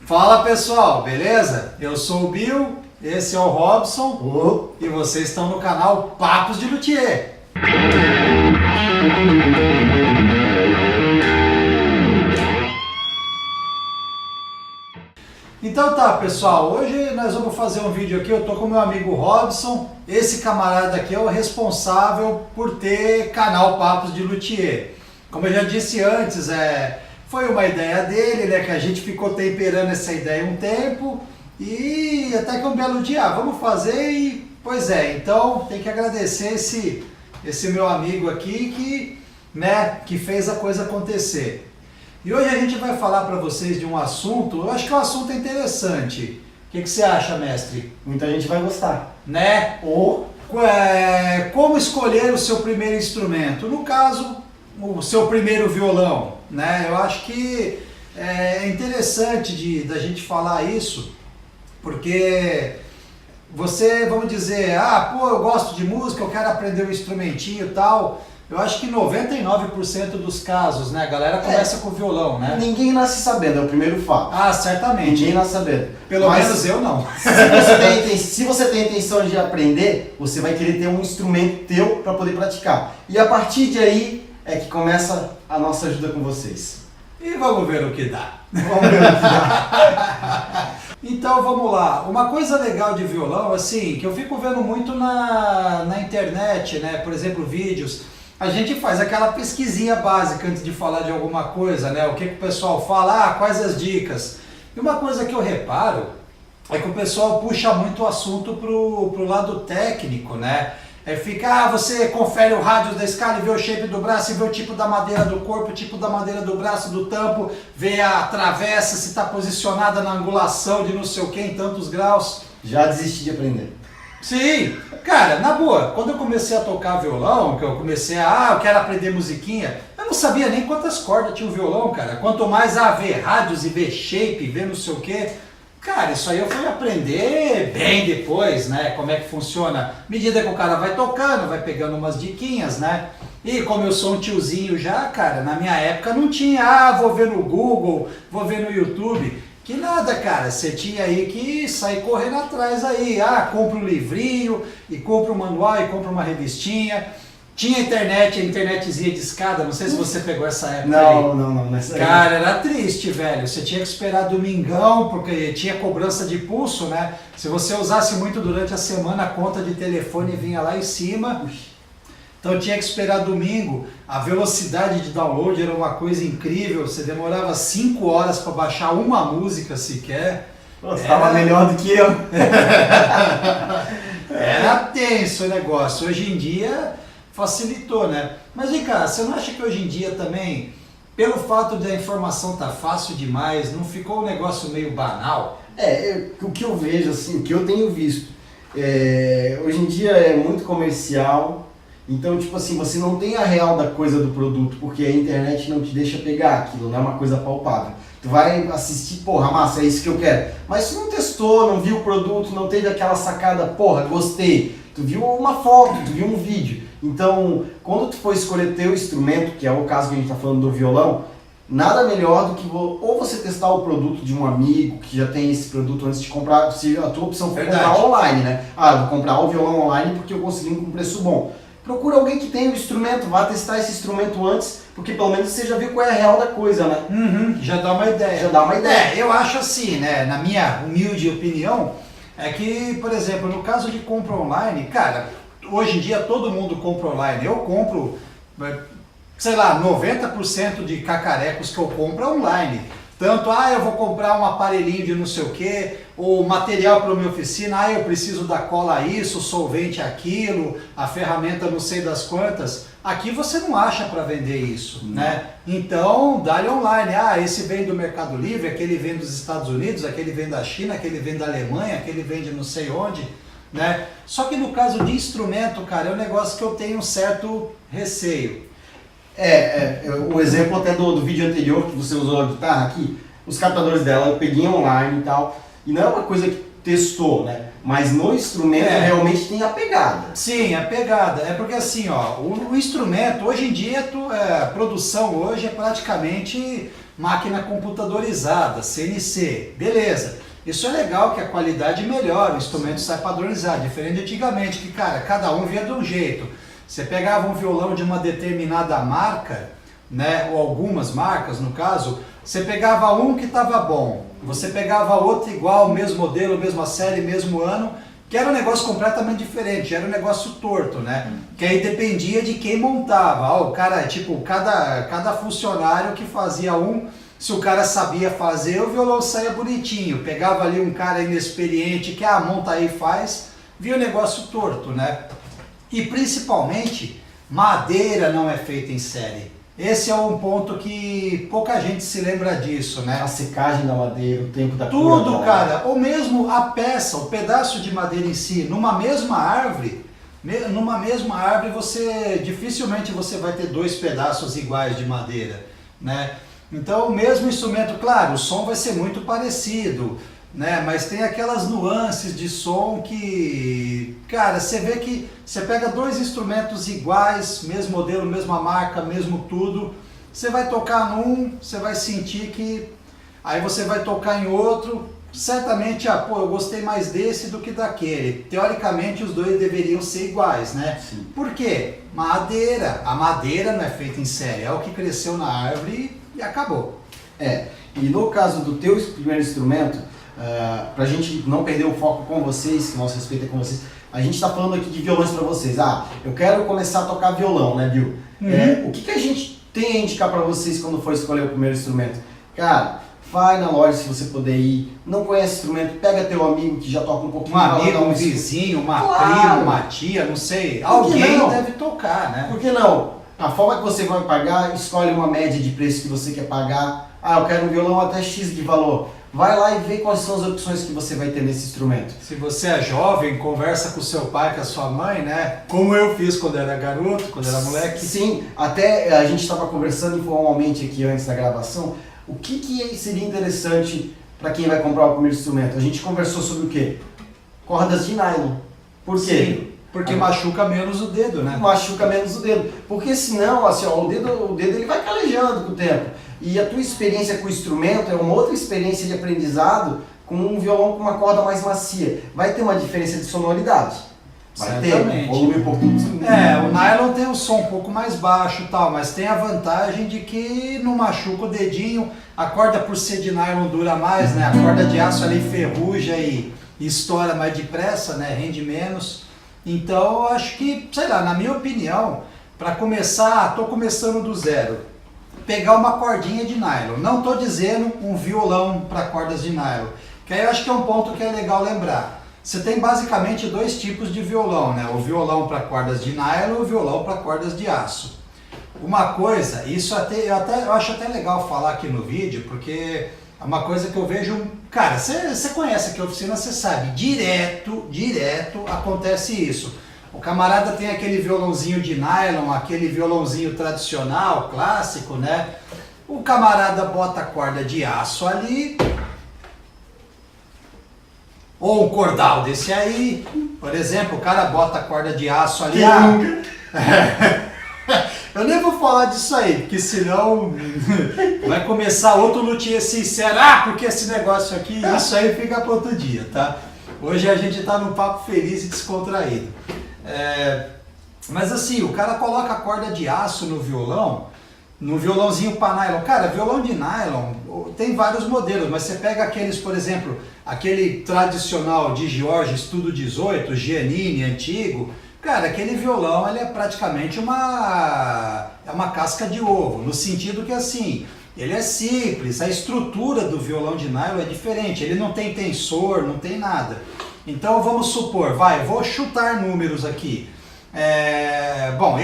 Fala pessoal, beleza? Eu sou o Bill, esse é o Robson e vocês estão no canal Papos de Luthier. Então tá pessoal, hoje nós vamos fazer um vídeo aqui, eu tô com o meu amigo Robson. Esse camarada aqui é o responsável por ter canal Papos de Luthier. Como eu já disse antes, foi uma ideia dele, né, que a gente ficou temperando essa ideia um tempo e até que um belo dia, vamos fazer e pois é, então tem que agradecer esse meu amigo aqui que fez a coisa acontecer. E hoje a gente vai falar para vocês de um assunto, eu acho que é um assunto interessante. O que você acha, mestre? Muita gente vai gostar. Né? Como escolher o seu primeiro instrumento? No caso, o seu primeiro violão, né? Eu acho que é interessante da gente falar isso, porque você, vamos dizer, eu gosto de música, eu quero aprender um instrumentinho e tal. Eu acho que 99% dos casos, né, a galera começa com violão, né? Ninguém nasce sabendo, é o primeiro fato. Certamente. Ninguém nasce sabendo. Pelo menos eu não. Se você tem a intenção de aprender, você vai querer ter um instrumento teu para poder praticar. E a partir de aí é que começa a nossa ajuda com vocês. E vamos ver o que dá. Vamos ver o que dá. Então vamos lá, uma coisa legal de violão, assim, que eu fico vendo muito na internet, né, por exemplo, vídeos, a gente faz aquela pesquisinha básica antes de falar de alguma coisa, né, o que o pessoal fala, quais as dicas. E uma coisa que eu reparo é que o pessoal puxa muito o assunto pro lado técnico, né, fica, você confere o rádio da escala e vê o shape do braço, e vê o tipo da madeira do corpo, o tipo da madeira do braço, do tampo, vê a travessa, se está posicionada na angulação de não sei o que, em tantos graus. Já desisti de aprender. Sim, cara, na boa, quando eu comecei a tocar violão, que eu comecei eu quero aprender musiquinha, eu não sabia nem quantas cordas tinha o violão, cara. Quanto mais ver rádios e ver shape, ver não sei o que. Cara, isso aí eu fui aprender bem depois, né, como é que funciona. À medida que o cara vai tocando, vai pegando umas diquinhas, né. E como eu sou um tiozinho já, cara, na minha época não tinha, vou ver no Google, vou ver no YouTube. Que nada, cara, você tinha aí que sair correndo atrás aí, compra um livrinho, e compra um manual, e compra uma revistinha. Tinha internet, a internetzinha de escada, não sei se você pegou essa época aí. Não. Cara, era triste, velho, você tinha que esperar domingão, porque tinha cobrança de pulso, né? Se você usasse muito durante a semana, a conta de telefone vinha lá em cima. Então tinha que esperar domingo, a velocidade de download era uma coisa incrível, você demorava 5 horas para baixar uma música sequer. Você estava melhor do que eu. Era tenso o negócio, hoje em dia facilitou, né? Mas vem cá, você não acha que hoje em dia também, pelo fato da informação estar fácil demais, não ficou um negócio meio banal? O que eu vejo, assim, o que eu tenho visto, hoje em dia é muito comercial. Então, tipo assim, você não tem a real da coisa do produto, porque a internet não te deixa pegar aquilo, não é uma coisa palpável. Tu vai assistir, porra, massa, é isso que eu quero. Mas tu não testou, não viu o produto, não teve aquela sacada, porra, gostei. Tu viu uma foto, tu viu um vídeo. Então, quando tu for escolher teu instrumento, que é o caso que a gente tá falando do violão, nada melhor do que ou você testar o produto de um amigo que já tem esse produto antes de comprar, se a tua opção for comprar online, né? Vou comprar o violão online porque eu consegui com um preço bom. Procura alguém que tenha o instrumento, vá testar esse instrumento antes, porque pelo menos você já viu qual é a real da coisa, né? Já dá uma ideia. Eu acho assim, né, na minha humilde opinião, é que, por exemplo, no caso de compra online, cara, hoje em dia todo mundo compra online. Eu compro, sei lá, 90% de cacarecos que eu compro é online. Tanto, eu vou comprar um aparelhinho de não sei o que, ou material para minha oficina, eu preciso da cola isso, solvente aquilo, a ferramenta não sei das quantas. Aqui você não acha para vender isso, né? Então, dá-lhe online. Esse vem do Mercado Livre, aquele vem dos Estados Unidos, aquele vem da China, aquele vem da Alemanha, aquele vem de não sei onde, né? Só que no caso de instrumento, cara, é um negócio que eu tenho um certo receio. O exemplo até do vídeo anterior que você usou a guitarra aqui, os captadores dela eu peguei online e tal, e não é uma coisa que testou, né? Mas no instrumento realmente tem a pegada. Sim, a pegada. É porque assim, o instrumento, hoje em dia, a produção hoje é praticamente máquina computadorizada, CNC, beleza. Isso é legal que a qualidade melhora, o instrumento sai padronizado, diferente de antigamente, que cara, cada um via de um jeito. Você pegava um violão de uma determinada marca, né, ou algumas marcas no caso, você pegava um que estava bom, você pegava outro igual, mesmo modelo, mesma série, mesmo ano, que era um negócio completamente diferente, era um negócio torto, né? Que aí dependia de quem montava. Ó, o cara, tipo, cada funcionário que fazia um, se o cara sabia fazer, o violão saía bonitinho. Pegava ali um cara inexperiente que, monta aí e faz, via o negócio torto, né? E principalmente, madeira não é feita em série. Esse é um ponto que pouca gente se lembra disso, né? A secagem da madeira, o tempo da Tudo, cura, cara. Ou mesmo a peça, o pedaço de madeira em si, numa mesma árvore, você dificilmente você vai ter dois pedaços iguais de madeira, né? Então, o mesmo instrumento, claro, o som vai ser muito parecido, né? Mas tem aquelas nuances de som que, cara, você vê que você pega dois instrumentos iguais, mesmo modelo, mesma marca, mesmo tudo, você vai tocar num, você vai sentir que, aí você vai tocar em outro, certamente, eu gostei mais desse do que daquele. Teoricamente, os dois deveriam ser iguais, né? Sim. Por quê? Madeira. A madeira não é feita em série, é o que cresceu na árvore e acabou. E no caso do teu primeiro instrumento, pra gente não perder o foco com vocês, que o nosso respeito é com vocês, a gente está falando aqui de violões para vocês. Eu quero começar a tocar violão, né, Bill? O que a gente tem a indicar para vocês quando for escolher o primeiro instrumento? Cara, vai na loja se você puder ir, não conhece instrumento, pega teu amigo que já toca um pouquinho. Um amigo, um vizinho, uma prima, uma tia, não sei, alguém deve tocar, né? Por que não? A forma que você vai pagar, escolhe uma média de preço que você quer pagar. Eu quero um violão até X de valor. Vai lá e vê quais são as opções que você vai ter nesse instrumento. Se você é jovem, conversa com seu pai, com a sua mãe, né? Como eu fiz quando era garoto, quando era moleque. Sim, até a gente estava conversando informalmente aqui antes da gravação. O que seria interessante para quem vai comprar o primeiro instrumento? A gente conversou sobre o quê? Cordas de nylon. Por quê? Sim, porque machuca menos o dedo, né? Machuca menos o dedo. Porque senão, assim, o dedo ele vai calejando com o tempo. E a tua experiência com o instrumento é uma outra experiência de aprendizado com um violão com uma corda mais macia. Vai ter uma diferença de sonoridade. Vai ter um volume um pouquinho. O nylon tem um som um pouco mais baixo e tal, mas tem a vantagem de que não machuca o dedinho. A corda, por ser de nylon, dura mais, né? A corda de aço ali ferruja e estoura mais depressa, né? Rende menos. Então, eu acho que, sei lá, na minha opinião, para começar, tô começando do zero. Pegar uma cordinha de nylon. Não estou dizendo um violão para cordas de nylon, que aí eu acho que é um ponto que é legal lembrar. Você tem basicamente dois tipos de violão, né? O violão para cordas de nylon e o violão para cordas de aço. Uma coisa, isso eu acho até legal falar aqui no vídeo, porque é uma coisa que eu vejo, cara, você conhece aqui a oficina, você sabe, direto acontece isso. O camarada tem aquele violãozinho de nylon, aquele violãozinho tradicional, clássico, né? O camarada bota a corda de aço ali, ou um cordal desse aí, por exemplo, o cara bota a corda de aço ali. Eu nem vou falar disso aí, porque senão vai começar outro luthier sincero. Porque esse negócio aqui, isso aí fica para outro dia, tá? Hoje a gente tá num papo feliz e descontraído. Mas assim, o cara coloca a corda de aço no violão, no violãozinho para nylon. Cara, violão de nylon tem vários modelos, mas você pega aqueles, por exemplo, aquele tradicional de George Estudo 18, Giannini, antigo. Cara, aquele violão ele é praticamente uma casca de ovo, no sentido que assim, ele é simples, a estrutura do violão de nylon é diferente, ele não tem tensor, não tem nada. Então vamos supor, vou chutar números aqui. Bom,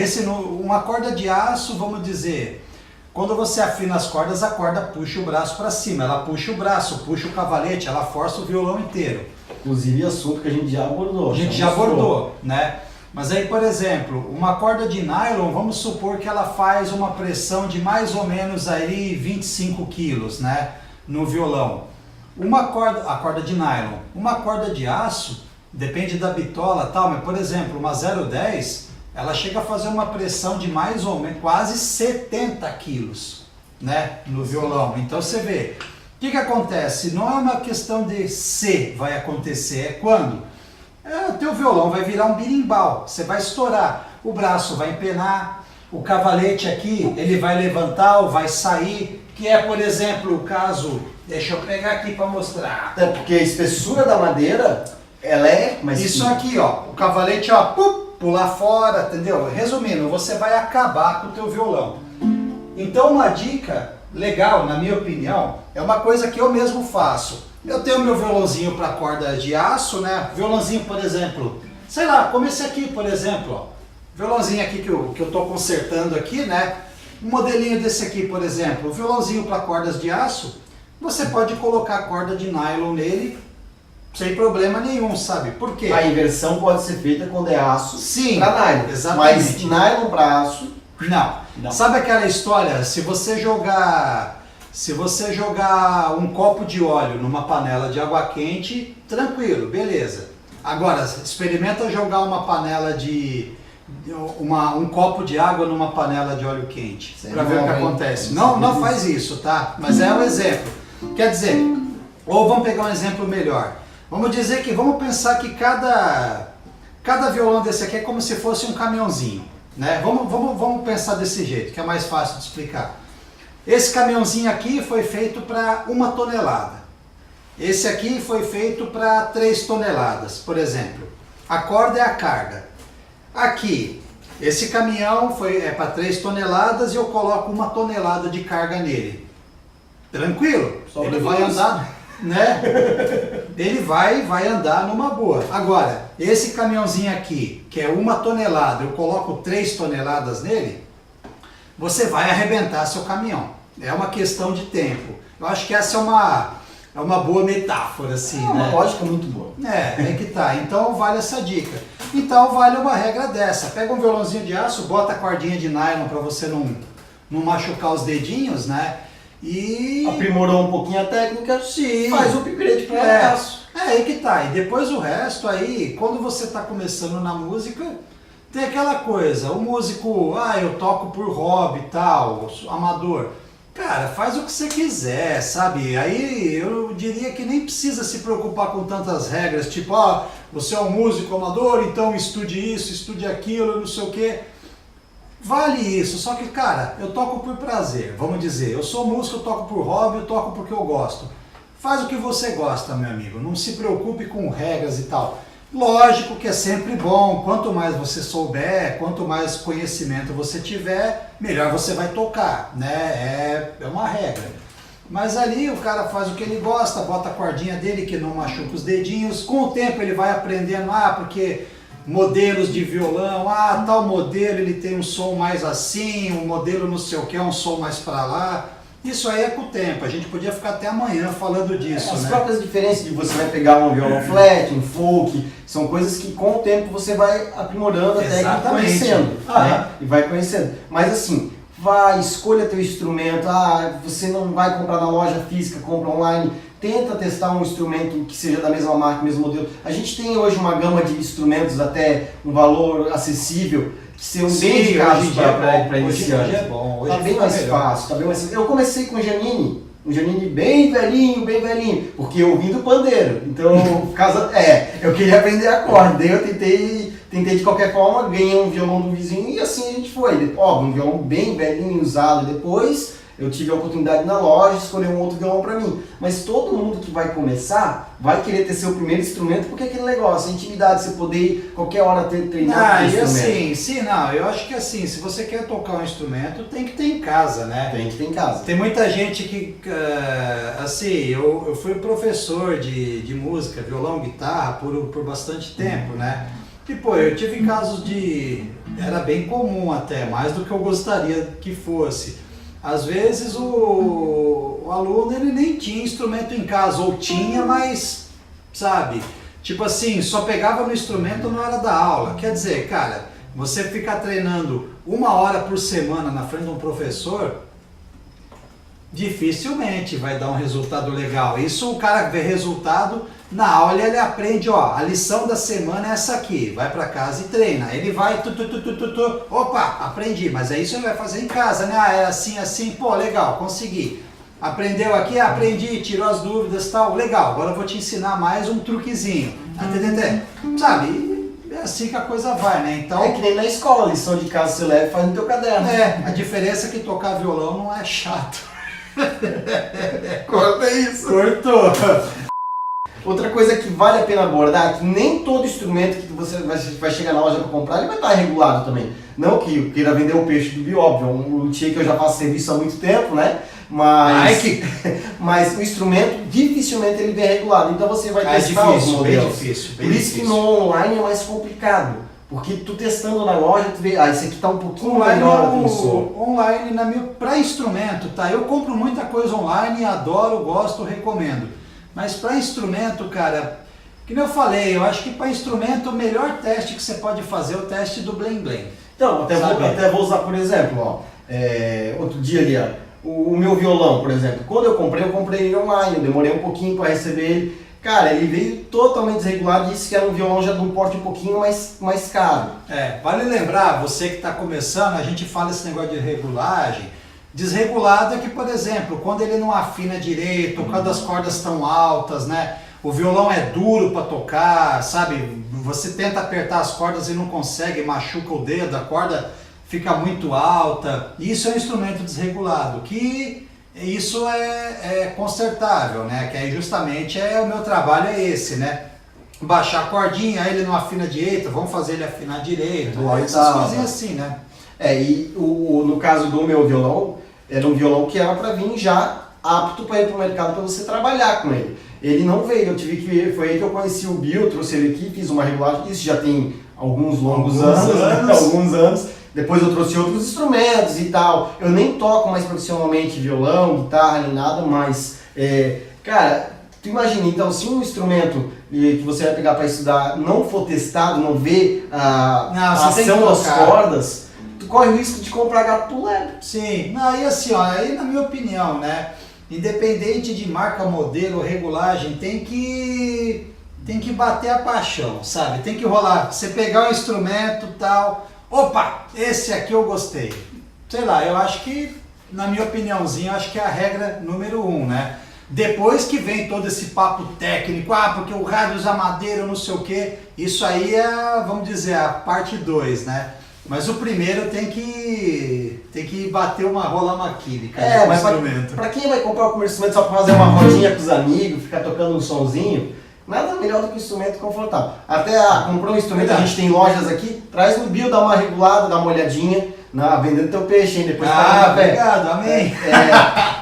uma corda de aço, vamos dizer, quando você afina as cordas, a corda puxa o braço para cima, ela puxa o braço, puxa o cavalete, ela força o violão inteiro. Inclusive assunto que a gente já abordou. A gente já abordou, né? Mas aí, por exemplo, uma corda de nylon, vamos supor que ela faz uma pressão de mais ou menos aí 25 quilos, né, no violão. A corda de nylon. Uma corda de aço, depende da bitola tal, mas por exemplo, uma 0,10, ela chega a fazer uma pressão de mais ou menos quase 70 quilos. né, no violão. Então você vê, o que acontece? Não é uma questão de se vai acontecer, é quando. O teu violão vai virar um birimbau, você vai estourar, o braço vai empenar, o cavalete aqui, ele vai levantar ou vai sair, que é, por exemplo, o caso, deixa eu pegar aqui para mostrar. É porque a espessura da madeira, ela é mais Isso fina. aqui, ó, o cavalete, ó, pular fora, entendeu? Resumindo, você vai acabar com o teu violão. Então uma dica legal, na minha opinião, é uma coisa que eu mesmo faço. Eu tenho meu violãozinho para corda de aço, né? Violãozinho, por exemplo, sei lá, como esse aqui, por exemplo, ó. Violãozinho aqui que eu tô consertando aqui, né? Um modelinho desse aqui, por exemplo, um violãozinho para cordas de aço, você pode colocar corda de nylon nele sem problema nenhum, sabe? Por quê? A inversão pode ser feita quando é aço Sim, para nylon. exatamente. Mas nylon para aço, Não. Sabe aquela história, se você jogar um copo de óleo numa panela de água quente, tranquilo, beleza. Agora, experimenta jogar uma panela um copo de água numa panela de óleo quente, para ver o que acontece. Não faz isso, tá? Mas é um exemplo. Quer dizer, ou vamos pegar um exemplo melhor. Vamos pensar que cada violão desse aqui é como se fosse um caminhãozinho, né? Vamos pensar desse jeito, que é mais fácil de explicar. Esse caminhãozinho aqui foi feito para 1 tonelada. Esse aqui foi feito para 3 toneladas, por exemplo. A corda é a carga. Aqui, esse caminhão é para 3 toneladas e eu coloco 1 tonelada de carga nele. Tranquilo? Ele vai andar, né? Ele vai andar numa boa. Agora, esse caminhãozinho aqui, que é 1 tonelada, eu coloco 3 toneladas nele, você vai arrebentar seu caminhão. É uma questão de tempo. Eu acho que essa é uma boa metáfora, assim, né? uma lógica muito boa. É que tá. Então vale essa dica. Então vale uma regra dessa. Pega um violãozinho de aço, bota a cordinha de nylon para você não machucar os dedinhos, né? E aprimorou um pouquinho a técnica, sim, faz o upgrade para aço. Aí que tá. E depois o resto aí, quando você tá começando na música, tem aquela coisa, o músico, eu toco por hobby e tal, amador. Cara, faz o que você quiser, sabe? Aí eu diria que nem precisa se preocupar com tantas regras, tipo, você é um músico amador, então estude isso, estude aquilo, não sei o quê. Vale isso, só que, cara, eu toco por prazer, vamos dizer. Eu sou músico, eu toco por hobby, eu toco porque eu gosto. Faz o que você gosta, meu amigo, não se preocupe com regras e tal. Lógico que é sempre bom, quanto mais você souber, quanto mais conhecimento você tiver, melhor você vai tocar, né? É uma regra. Mas ali o cara faz o que ele gosta, bota a cordinha dele que não machuca os dedinhos, com o tempo ele vai aprendendo, porque modelos de violão, tal modelo ele tem um som mais assim, um modelo não sei o que, um som mais pra lá. Isso aí é com o tempo, a gente podia ficar até amanhã falando disso, As né? próprias diferenças de você vai pegar um violão flat, um folk, são coisas que com o tempo você vai aprimorando até que conhecendo, né? E vai conhecendo. Mas assim, escolha teu instrumento, você não vai comprar na loja física, compra online, tenta testar um instrumento que seja da mesma marca, mesmo modelo. A gente tem hoje uma gama de instrumentos até um valor acessível, que são bem indicados para iniciantes. Hoje é bom, Tá bem mais fácil, tá bem mais. Eu comecei com o Janine, um Janine bem velhinho, porque eu vim do pandeiro. Então, eu queria aprender acorde. Daí eu tentei de qualquer forma, ganhei um violão do vizinho e assim a gente foi. Óbvio, um violão bem velhinho, usado. Depois eu tive a oportunidade na loja de escolher um outro violão para mim. Mas todo mundo que vai começar vai querer ter seu primeiro instrumento, porque é aquele negócio, a intimidade, você poder ir qualquer hora treinar com o instrumento. Eu acho que assim, se você quer tocar um instrumento, tem que ter em casa, né? Tem que ter em casa. Tem muita gente que, eu fui professor de música, violão, guitarra, por bastante tempo, né? E, eu tive casos era bem comum até, mais do que eu gostaria que fosse. Às vezes o aluno ele nem tinha instrumento em casa, ou tinha, mas, sabe, tipo assim, só pegava no instrumento na hora da aula. Quer dizer, cara, você ficar treinando 1 hora por semana na frente de um professor, dificilmente vai dar um resultado legal. Isso o cara vê resultado na aula, ele aprende, ó, a lição da semana é essa aqui, vai para casa e treina. Ele vai, opa, aprendi, mas é isso que ele vai fazer em casa, né? Ah, é assim, assim, pô, legal, consegui. Aprendeu aqui, aprendi, tirou as dúvidas, tal, legal, agora eu vou te ensinar mais um truquezinho. Sabe? É assim que a coisa vai, né? Então, É que nem na escola, lição de casa você leva e faz no teu caderno. a diferença é que tocar violão não é chato. Corta isso. Cortou. Outra coisa que vale a pena abordar é que nem todo instrumento que você vai chegar na loja para comprar, ele vai estar regulado também. Não que eu queira vender o peixe do bióbvio, um luthier que eu já faço serviço há muito tempo, né? Mas o instrumento dificilmente ele vem regulado, então você vai testar os modelos. Bem difícil. Por isso que no online é mais complicado, porque tu testando na loja, tu vê, esse aqui tá um pouquinho melhor do que o som. Online, para instrumento, tá? Eu compro muita coisa online, adoro, gosto, recomendo. Mas para instrumento, cara, que nem eu falei, eu acho que para instrumento o melhor teste que você pode fazer é o teste do Blém Blém. Então, até vou usar por exemplo, ó, outro dia ali, ó, o meu violão, por exemplo, quando eu comprei ele online, eu demorei um pouquinho para receber ele. Cara, ele veio totalmente desregulado, disse que era um violão já de um porte um pouquinho mais caro. Vale lembrar, você que está começando, a gente fala esse negócio de regulagem. Desregulado é que, por exemplo, quando ele não afina direito, quando as cordas estão altas, né? O violão é duro para tocar, sabe? Você tenta apertar as cordas e não consegue, machuca o dedo, a corda fica muito alta. Isso é um instrumento desregulado, que isso é consertável, né? Que aí justamente o meu trabalho é esse, né? Baixar a cordinha, aí ele não afina direito, vamos fazer ele afinar direito. Essas coisinhas assim, né? No caso do meu violão, era um violão que era para vir já apto para ir para o mercado para você trabalhar com ele. Ele não veio, foi aí que eu conheci o Bill, trouxe ele aqui, fiz uma regulagem, isso já tem alguns anos. Depois eu trouxe outros instrumentos e tal. Eu nem toco mais profissionalmente violão, guitarra, nem nada, mas, cara, tu imagina, então, se um instrumento que você vai pegar para estudar não for testado, não vê a ação das cordas, tu corre o risco de comprar gato pro leve. Sim, aí assim, ó, aí na minha opinião, né, independente de marca, modelo, regulagem, tem que bater a paixão, sabe? Tem que rolar, você pegar o instrumento tal, opa, esse aqui eu gostei. Sei lá, eu acho que, na minha opiniãozinha, eu acho que é a regra número 1, né? Depois que vem todo esse papo técnico, porque o rádio usa madeira, não sei o que, isso aí é, vamos dizer, a parte 2, né? Mas o primeiro tem que rolar uma química no mas instrumento. Pra quem vai comprar o primeiro instrumento só pra fazer uma rodinha com os amigos, ficar tocando um sonzinho, nada melhor do que um instrumento confortável. Até comprou um instrumento, a gente tem lojas aqui, traz no Bill, dá uma regulada, dá uma olhadinha, vendendo teu peixe, hein? Depois obrigado, amém.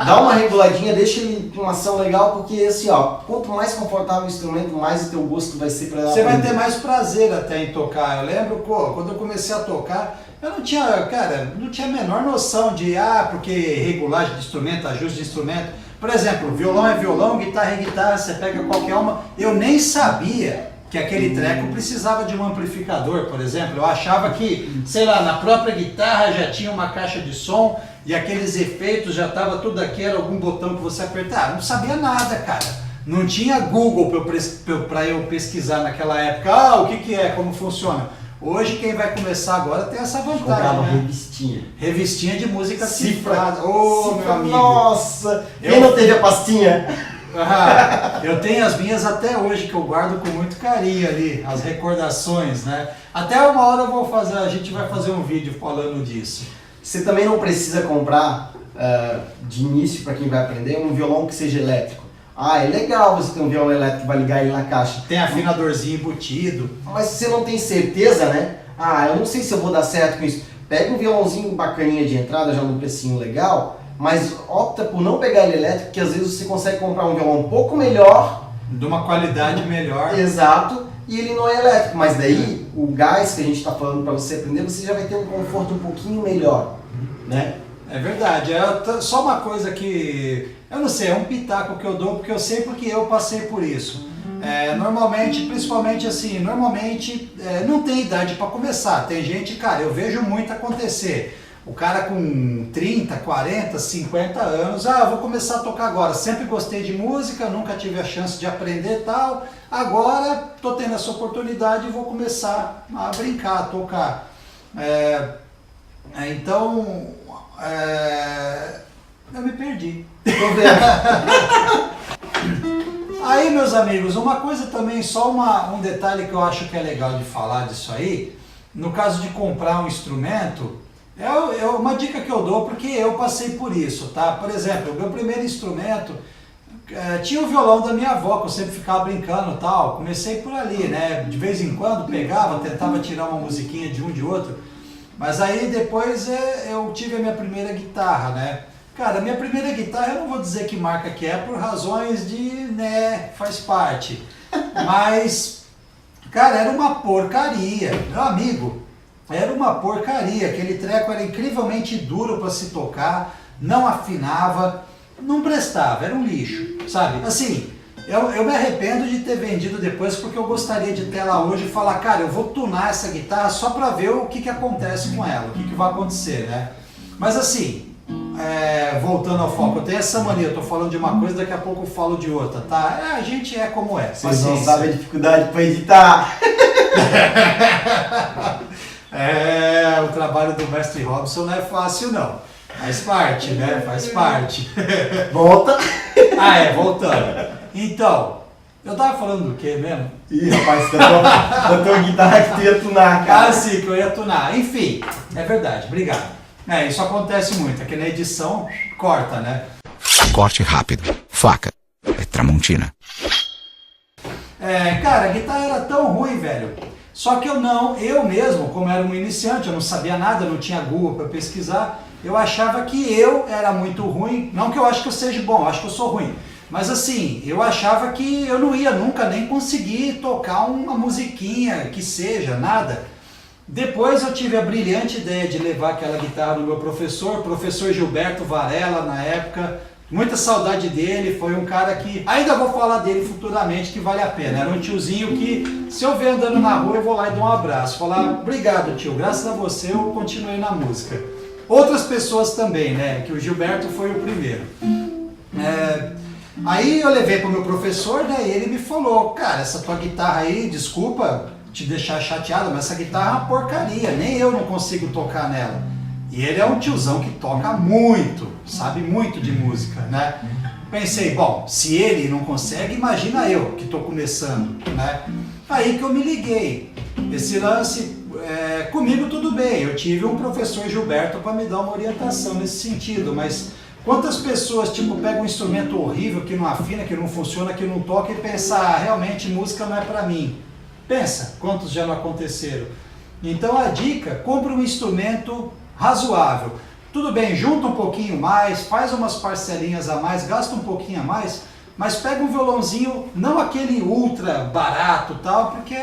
Dá uma reguladinha, deixa ele com uma ação legal, porque assim, ó, quanto mais confortável o instrumento, mais o teu gosto vai ser pra Você vai ter mais prazer até em tocar. Eu lembro, quando eu comecei a tocar, eu não tinha a menor noção de, porque regulagem de instrumento, ajuste de instrumento. Por exemplo, violão é violão, guitarra é guitarra, você pega qualquer uma. Eu nem sabia que aquele treco precisava de um amplificador, por exemplo. Eu achava que, sei lá, na própria guitarra já tinha uma caixa de som e aqueles efeitos já tava tudo aqui, era algum botão que você apertar. Eu não sabia nada, cara. Não tinha Google para eu pesquisar naquela época. O que é, como funciona. Hoje quem vai começar agora tem essa vantagem, né? Revistinha de música cifrada. Meu amigo. Nossa, quem não teve a pastinha? Eu tenho as minhas até hoje, que eu guardo com muito carinho ali, as recordações, né? Até uma hora a gente vai fazer um vídeo falando disso. Você também não precisa comprar, de início, para quem vai aprender, um violão que seja elétrico. É legal você ter um violão elétrico que vai ligar ele na caixa. Tem afinadorzinho embutido. Mas se você não tem certeza, né? Eu não sei se eu vou dar certo com isso. Pega um violãozinho bacaninha de entrada, já num precinho legal, mas opta por não pegar ele elétrico, porque às vezes você consegue comprar um violão um pouco melhor. De uma qualidade melhor. Exato. E ele não é elétrico, mas daí o gás que a gente está falando para você aprender, você já vai ter um conforto um pouquinho melhor, né? É verdade, só uma coisa que, eu não sei, é um pitaco que eu dou, porque eu sei porque eu passei por isso. Normalmente, principalmente assim, não tem idade para começar. Tem gente, cara, eu vejo muito acontecer. O cara com 30, 40, 50 anos, eu vou começar a tocar agora. Sempre gostei de música, nunca tive a chance de aprender e tal. Agora estou tendo essa oportunidade e vou começar a brincar, a tocar. Então, eu me perdi. Aí, meus amigos, uma coisa também, só um detalhe que eu acho que é legal de falar disso aí. No caso de comprar um instrumento, é uma dica que eu dou porque eu passei por isso, tá? Por exemplo, o meu primeiro instrumento tinha o violão da minha avó, que eu sempre ficava brincando e tal. Comecei por ali, né? De vez em quando pegava, tentava tirar uma musiquinha de um de outro. Mas aí depois eu tive a minha primeira guitarra, né? Cara, a minha primeira guitarra, eu não vou dizer que marca que é, por razões de, né, faz parte. Mas, cara, era uma porcaria, meu amigo. Era uma porcaria, aquele treco era incrivelmente duro para se tocar, não afinava, não prestava, era um lixo, sabe? Assim, eu me arrependo de ter vendido depois porque eu gostaria de ter ela hoje e falar, cara, eu vou tunar essa guitarra só para ver o que acontece com ela, o que vai acontecer, né? Mas assim, voltando ao foco, eu tenho essa mania, eu tô falando de uma coisa, daqui a pouco eu falo de outra, tá? A gente é como é. Vocês não sabem a dificuldade para editar. O trabalho do mestre Robson não é fácil não. Faz parte, né? Faz parte. Volta. Voltando. Então, eu tava falando do que mesmo? Ih, rapaz, cantou guitarra que tu ia tunar, cara. Sim, que eu ia tunar. Enfim, é verdade, obrigado. Isso acontece muito, aqui na edição corta, né? Corte rápido. Faca. É Tramontina. Cara, a guitarra era tão ruim, velho. Só que eu mesmo, como era um iniciante, eu não sabia nada, não tinha Google para pesquisar, eu achava que eu era muito ruim. Não que eu acho que eu seja bom, eu acho que eu sou ruim. Mas assim, eu achava que eu não ia nunca nem conseguir tocar uma musiquinha, que seja, nada. Depois eu tive a brilhante ideia de levar aquela guitarra no meu professor Gilberto Varela, na época. Muita saudade dele, foi um cara que, ainda vou falar dele futuramente, que vale a pena. Era um tiozinho que, se eu ver andando na rua, eu vou lá e dou um abraço. Falar, obrigado tio, graças a você eu continuei na música. Outras pessoas também, né, que o Gilberto foi o primeiro. Aí eu levei para o meu professor, né, e ele me falou, cara, essa tua guitarra aí, desculpa te deixar chateado, mas essa guitarra é uma porcaria, nem eu não consigo tocar nela. E ele é um tiozão que toca muito, sabe muito de música, né? Pensei, bom, se ele não consegue, imagina eu que estou começando, né? Aí que eu me liguei. Esse lance, comigo tudo bem, eu tive um professor Gilberto para me dar uma orientação nesse sentido, mas quantas pessoas, tipo, pegam um instrumento horrível, que não afina, que não funciona, que não toca e pensam, realmente música não é para mim. Pensa, quantos já não aconteceram? Então a dica, compre um instrumento razoável. Tudo bem, junta um pouquinho mais, faz umas parcelinhas a mais, gasta um pouquinho a mais, mas pega um violãozinho, não aquele ultra barato tal, porque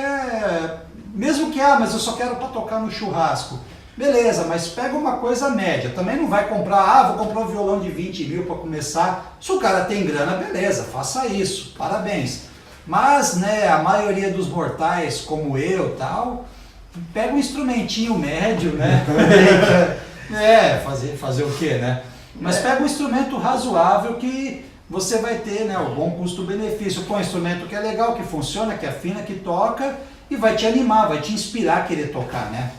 mesmo que, mas eu só quero para tocar no churrasco. Beleza, mas pega uma coisa média. Também não vai comprar, vou comprar um violão de 20 mil para começar. Se o cara tem grana, beleza, faça isso, parabéns. Mas, né, a maioria dos mortais, como eu tal, pega um instrumentinho médio, né? Fazer o quê, né? Mas pega um instrumento razoável que você vai ter, né, o bom custo-benefício. Põe um instrumento que é legal, que funciona, que afina, que toca e vai te animar, vai te inspirar a querer tocar, né?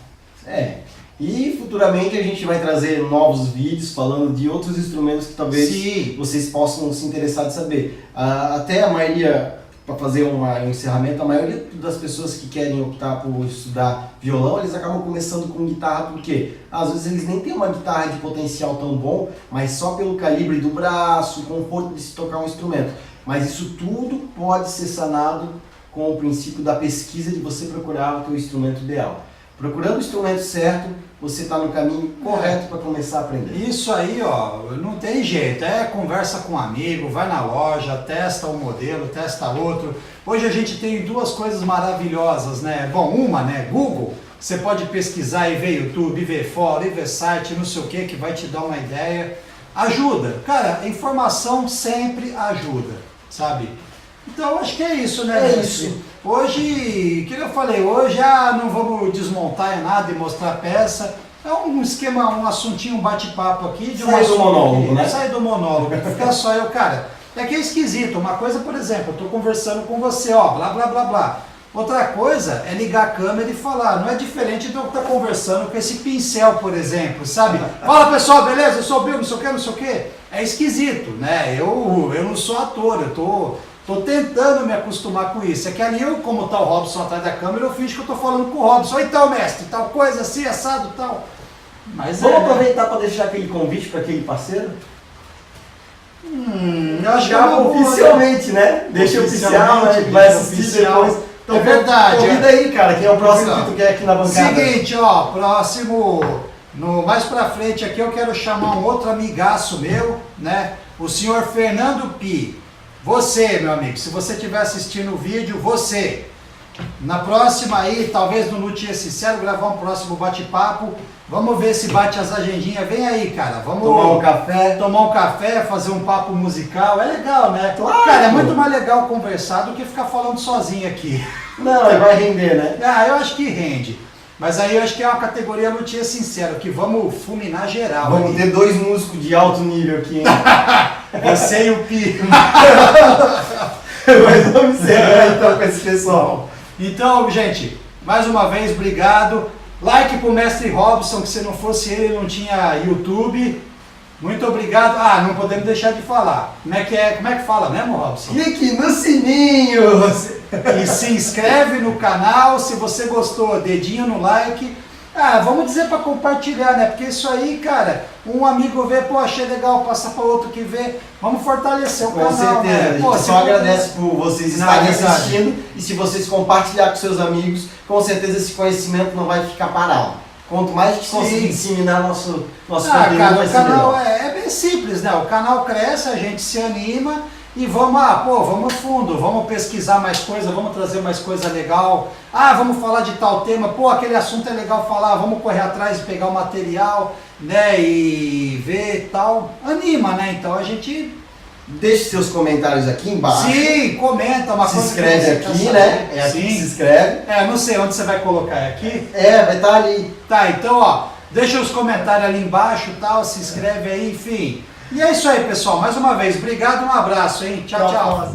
E futuramente a gente vai trazer novos vídeos falando de outros instrumentos que talvez vocês possam se interessar de saber. Até a maioria, para fazer um encerramento, a maioria das pessoas que querem optar por estudar violão, eles acabam começando com guitarra porque às vezes eles nem têm uma guitarra de potencial tão bom, mas só pelo calibre do braço, o conforto de se tocar um instrumento. Mas isso tudo pode ser sanado com o princípio da pesquisa de você procurar o teu instrumento ideal. Procurando o instrumento certo, você está no caminho correto para começar a aprender. Isso aí, não tem jeito. Conversa com um amigo, vai na loja, testa um modelo, testa outro. Hoje a gente tem duas coisas maravilhosas, né? Bom, uma, né? Google. Você pode pesquisar e ver YouTube, ver fórum, e ver site, não sei o que vai te dar uma ideia. Ajuda. Cara, informação sempre ajuda, sabe? Então acho que é isso, né? Isso. Hoje, que eu falei, hoje não vamos desmontar nada e mostrar peça. É um esquema, um assuntinho, um bate-papo aqui. Sai do monólogo, né? Sai do monólogo. Fica só eu, cara. É que é esquisito. Uma coisa, por exemplo, eu tô conversando com você, ó, blá, blá, blá, blá. Outra coisa é ligar a câmera e falar. Não é diferente de eu estar conversando com esse pincel, por exemplo, sabe? Fala, pessoal, beleza? Eu sou o Bill, não sei o que, não sei o que. É esquisito, né? Eu não sou ator, eu tô tentando me acostumar com isso. É que ali eu, como tá o Robson atrás da câmera, eu finjo que eu tô falando com o Robson. Então, mestre, tal coisa assim, assado, tal. Mas Vamos aproveitar para deixar aquele convite para aquele parceiro? Eu acho que Já oficialmente, né? Deixa oficial, né? Vai assistir depois. Então, é verdade. Convida aí, cara, quem é o próximo que tu quer aqui na bancada. Seguinte, ó, próximo, mais pra frente aqui eu quero chamar um outro amigaço meu, né? O senhor Fernando Pi. Você, meu amigo, se você estiver assistindo o vídeo, você. Na próxima aí, talvez no Lutinha Sincero, gravar um próximo bate-papo. Vamos ver se bate as agendinhas. Vem aí, cara. Vamos tomar um café, fazer um papo musical. É legal, né? Claro. Cara, é muito mais legal conversar do que ficar falando sozinho aqui. Não, vai render, né? Ah, eu acho que rende. Mas aí eu acho que é uma categoria Lutinha Sincero, que vamos fulminar geral. Vamos ali. ter dois músicos de alto nível aqui, hein? Você e o Pi. Mas vamos encerrar então com esse pessoal. Então, gente, mais uma vez, obrigado. Like pro Mestre Robson, que se não fosse ele não tinha YouTube. Muito obrigado. Ah, não podemos deixar de falar. Como é que fala mesmo, Robson? Clique no sininho. E se inscreve no canal. Se você gostou, dedinho no like. Ah, vamos dizer para compartilhar, né? Porque isso aí, cara, um amigo vê, pô, achei legal, passa para outro que vê. Vamos fortalecer o canal. Com certeza, né? a gente Pô, só agradece por vocês estarem verdade. assistindo e se vocês compartilhar com seus amigos, com certeza esse conhecimento não vai ficar parado. Quanto mais a gente conseguir disseminar nosso conteúdo, cara, vai o ser canal melhor. é bem simples, né? O canal cresce, a gente se anima e vamos fundo, vamos pesquisar mais coisa, vamos trazer mais coisa legal. Ah, vamos falar de tal tema, pô, aquele assunto é legal falar, vamos correr atrás e pegar o material, né? E ver e tal. Anima, né? Então a gente... Deixe seus comentários aqui embaixo. Sim, comenta uma Se coisa. inscreve que você aqui, quer né? saber. É aqui que Sim. se inscreve. Não sei onde você vai colocar, é aqui? Vai estar ali. Tá, então ó, deixa os comentários ali embaixo, tal, se inscreve aí, enfim. E é isso aí, pessoal. Mais uma vez, obrigado, um abraço, hein? Tchau, tchau.